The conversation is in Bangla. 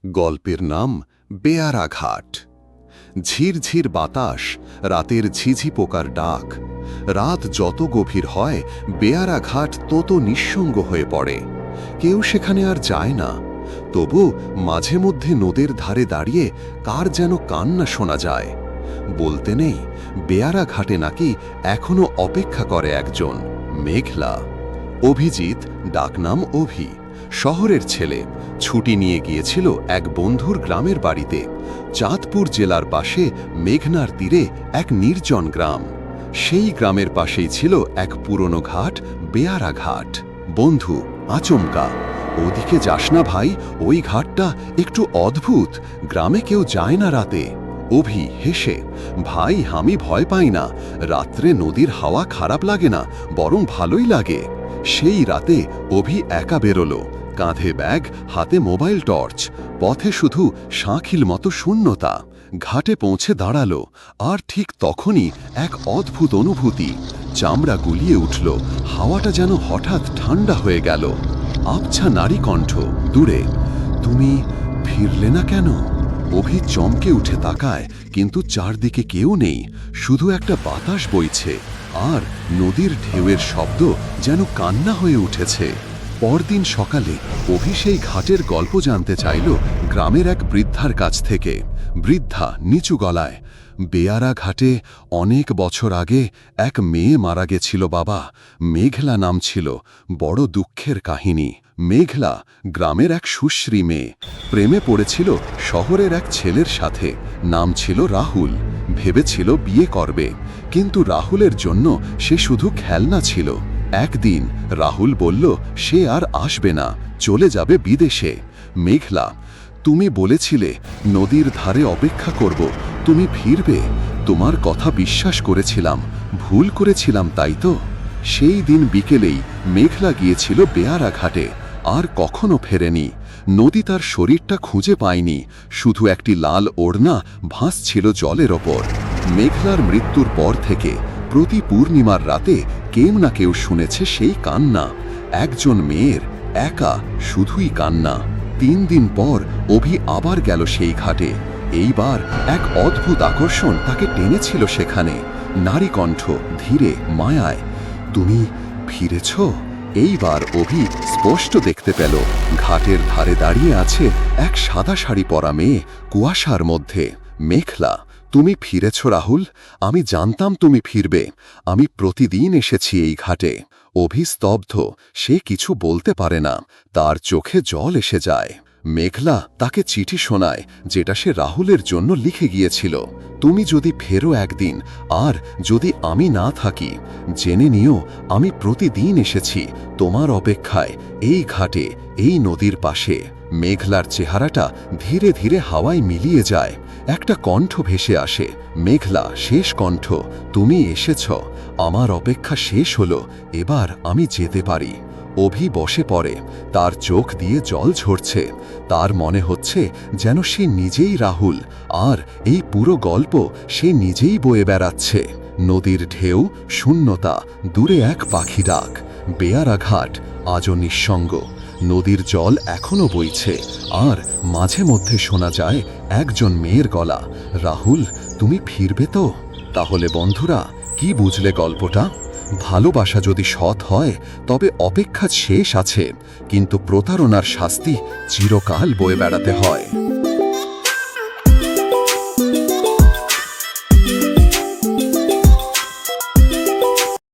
গল্পের নাম বেয়ারা ঘাট। ঝিরঝির বাতাস, রাতের ঝিঝি পোকার ডাক। রাত যত গভীর হয়, বেয়ারা ঘাট তত নিঃসঙ্গ হয়ে পড়ে। কেউ সেখানে আর যায় না। তবু মাঝে মধ্যে নদের ধারে দাঁড়িয়ে কার যেন কান্না শোনা যায়। বলতে নেই, বেয়ারা ঘাটে নাকি এখনো অপেক্ষা করে একজন, মেঘলা। অভিজিৎ, ডাকনাম অভি, শহরের ছেলে। ছুটি নিয়ে গিয়েছিল এক বন্ধুর গ্রামের বাড়িতে। চাঁদপুর জেলার পাশে মেঘনার তীরে এক নির্জন গ্রাম। সেই গ্রামের পাশেই ছিল এক পুরনো ঘাট, বেয়ারা ঘাট। বন্ধু, আচমকা, ওদিকে যাস না ভাই, ওই ঘাটটা একটু অদ্ভুত, গ্রামে কেউ যায় না রাতে। অভি হেসে, ভাই আমি ভয় পাই না, রাত্রে নদীর হাওয়া খারাপ লাগে না, বরং ভালোই লাগে। সেই রাতে অভি একা বেরোলো, কাঁধে ব্যাগ, হাতে মোবাইল টর্চ। পথে শুধু শাঁখিল মতো শূন্যতা। ঘাটে পৌঁছে দাঁড়ালো, আর ঠিক তখনই এক অদ্ভুত অনুভূতি। চামড়া গুলিয়ে উঠল, হাওয়াটা যেন হঠাৎ ঠান্ডা হয়ে গেল। আবছা নারী কণ্ঠ দূরে, তুমি ফিরলে না কেন? অভি চমকে উঠে তাকায়, কিন্তু চারদিকে কেউ নেই, শুধু একটা বাতাস বইছে, আর নদীর ঢেউয়ের শব্দ যেন কান্না হয়ে উঠেছে। পরদিন সকালে অভি সেই ঘাটের গল্প জানতে চাইল গ্রামের এক বৃদ্ধার কাছ থেকে। বৃদ্ধা নিচু গলায়, বেয়ারা ঘাটে অনেক বছর আগে এক মেয়ে মারা গেছিল বাবা, মেঘলা নাম ছিল। বড় দুঃখের কাহিনী। মেঘলা গ্রামের এক সুশ্রী মেয়ে, প্রেমে পড়েছিল শহরের এক ছেলের সাথে, নাম ছিল রাহুল। ভেবেছিল বিয়ে করবে, কিন্তু রাহুলের জন্য সে শুধু খেলনা ছিল। একদিন রাহুল বলল সে আর আসবে না, চলে যাবে বিদেশে। মেঘলা, তুমি বলেছিলে নদীর ধারে অপেক্ষা করব, তুমি ফিরবে। তোমার কথা বিশ্বাস করেছিলাম, ভুল করেছিলাম তাই তো? সেই দিন বিকেলেই মেঘলা গিয়েছিল বেয়ারা ঘাটে, আর কখনো ফেরেনি। নদী তার শরীরটা খুঁজে পায়নি, শুধু একটি লাল ওড়না ভাসছিল জলের ওপর। মেঘলার মৃত্যুর পর থেকে প্রতি পূর্ণিমার রাতে কেউ না কেউ শুনেছে সেই কান্না। একজন মেয়ের একা শুধুই কান্না। 3 দিন পর অভি আবার গেল সেই ঘাটে। এইবার এক অদ্ভুত আকর্ষণ তাকে টেনেছিল সেখানে। নারী কণ্ঠ ধীরে, মায়ায়, তুমি ফিরেছ? এইবার অভি স্পষ্ট দেখতে পেল, ঘাটের ধারে দাঁড়িয়ে আছে এক সাদা শাড়ি পরা মেয়ে, কুয়াশার মধ্যে। মেঘলা, তুমি ফিরেছ রাহুল, আমি জানতাম তুমি ফিরবে, আমি প্রতিদিন এসেছি এই ঘাটে। অভি স্তব্ধ, সে কিছু বলতে পারে না, তার চোখে জল এসে যায়। মেঘলা তাকে চিঠি শোনায়, যেটা সে রাহুলের জন্য লিখে গিয়েছিল। তুমি যদি ফেরো একদিন, আর যদি আমি না থাকি, জেনে নিও আমি প্রতিদিন এসেছি তোমার অপেক্ষায়, এই ঘাটে, এই নদীর পাশে। মেঘলার চেহারাটা ধীরে ধীরে হাওয়ায় মিলিয়ে যায়। একটা কণ্ঠ ভেসে আসে, মেঘলা শেষ কণ্ঠ, তুমি এসেছ, আমার অপেক্ষা শেষ হলো, এবার আমি যেতে পারি। অভি বসে পড়ে, তার চোখ দিয়ে জল ঝরছে। তার মনে হচ্ছে যেন সে নিজেই রাহুল, আর এই পুরো গল্প সে নিজেই বয়ে বেড়াচ্ছে। নদীর ঢেউ, শূন্যতা, দূরে এক পাখি ডাক। বেয়ারা ঘাট আজও নিঃসঙ্গ। নদীর জল এখনো বইছে, আর মাঝে মধ্যে শোনা যায় একজন মেয়ের গলা, রাহুল তুমি ফিরবে তো? তাহলে বন্ধুরা, কি বুঝলে গল্পটা? ভালোবাসা যদি সৎ হয়, তবে অপেক্ষা শেষ আছে, কিন্তু প্রতারণার শাস্তি চিরকাল বয়ে বেড়াতে হয়।